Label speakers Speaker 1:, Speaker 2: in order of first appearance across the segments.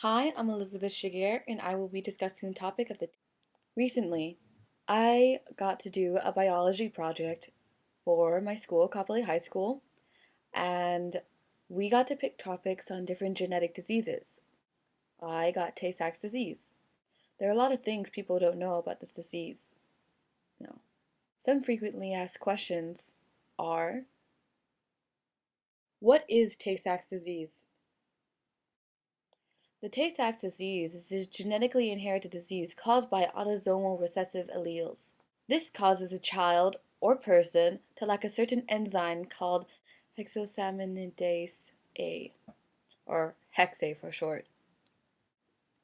Speaker 1: Hi, I'm Elizabeth Shiger, and I will be discussing the topic of the. Recently, I got to do a biology project for my school, Copley High School, and we got to pick topics on different genetic diseases. I got Tay-Sachs disease. There are a lot of things people don't know about this disease. No. Some frequently asked questions are, what is Tay-Sachs disease? The Tay-Sachs disease is a genetically inherited disease caused by autosomal recessive alleles. This causes a child or person to lack a certain enzyme called hexosaminidase A, or HexA for short.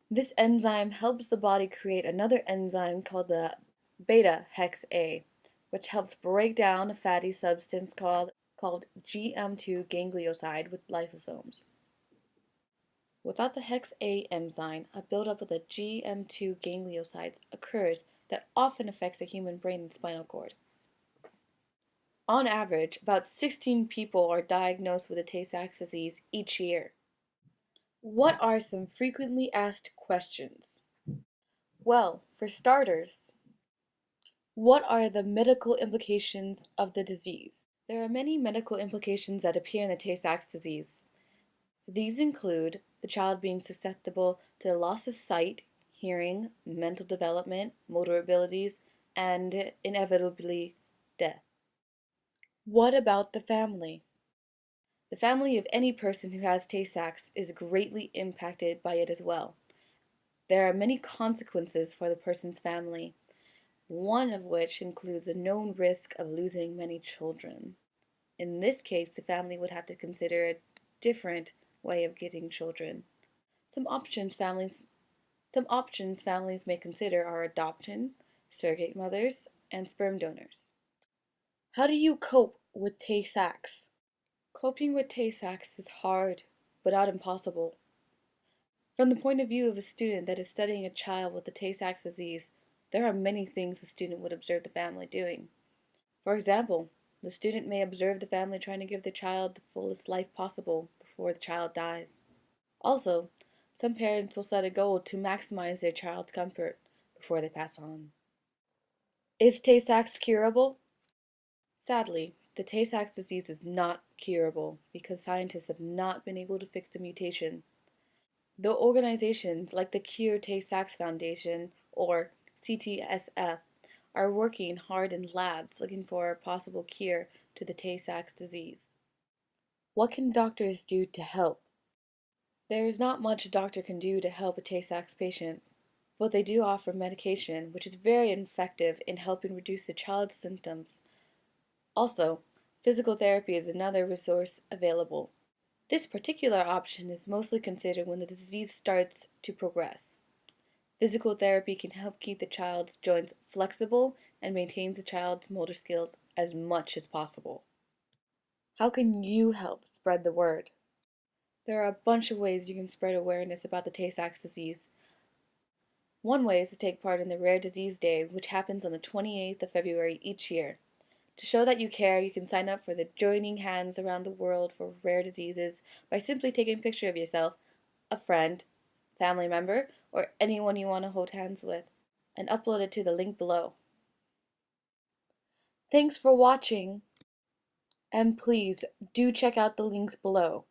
Speaker 1: This enzyme helps the body create another enzyme called the beta-hex-A, which helps break down a fatty substance called GM2 ganglioside with lysosomes. Without the hex-A enzyme, a buildup of the GM2 gangliosides occurs that often affects the human brain and spinal cord. On average, about 16 people are diagnosed with the Tay-Sachs disease each year. What are some frequently asked questions? Well, for starters, what are the medical implications of the disease? There are many medical implications that appear in the Tay-Sachs disease. These include the child being susceptible to the loss of sight, hearing, mental development, motor abilities, and inevitably death. What about the family? The family of any person who has Tay-Sachs is greatly impacted by it as well. There are many consequences for the person's family, one of which includes the known risk of losing many children. In this case, the family would have to consider a different way of getting children. Some options families some options families may consider are adoption, surrogate mothers, and sperm donors. How do you cope with Tay-Sachs? Coping with Tay-Sachs is hard, but not impossible. From the point of view of a student that is studying a child with the Tay-Sachs disease, there are many things the student would observe the family doing. For example, the student may observe the family trying to give the child the fullest life possible before the child dies. Also, some parents will set a goal to maximize their child's comfort before they pass on. Is Tay-Sachs curable? Sadly, the Tay-Sachs disease is not curable because scientists have not been able to fix the mutation. Though organizations like the Cure Tay-Sachs Foundation, or CTSF, are working hard in labs looking for a possible cure to the Tay-Sachs disease. What can doctors do to help? There is not much a doctor can do to help a Tay-Sachs patient, but they do offer medication, which is very effective in helping reduce the child's symptoms. Also, physical therapy is another resource available. This particular option is mostly considered when the disease starts to progress. Physical therapy can help keep the child's joints flexible and maintains the child's motor skills as much as possible. How can you help spread the word? There are a bunch of ways you can spread awareness about the Tay-Sachs disease. One way is to take part in the Rare Disease Day, which happens on the 28th of February each year. To show that you care, you can sign up for the Joining Hands Around the World for Rare Diseases by simply taking a picture of yourself, a friend, family member, or anyone you want to hold hands with, and upload it to the link below. Thanks for watching, and please do check out the links below.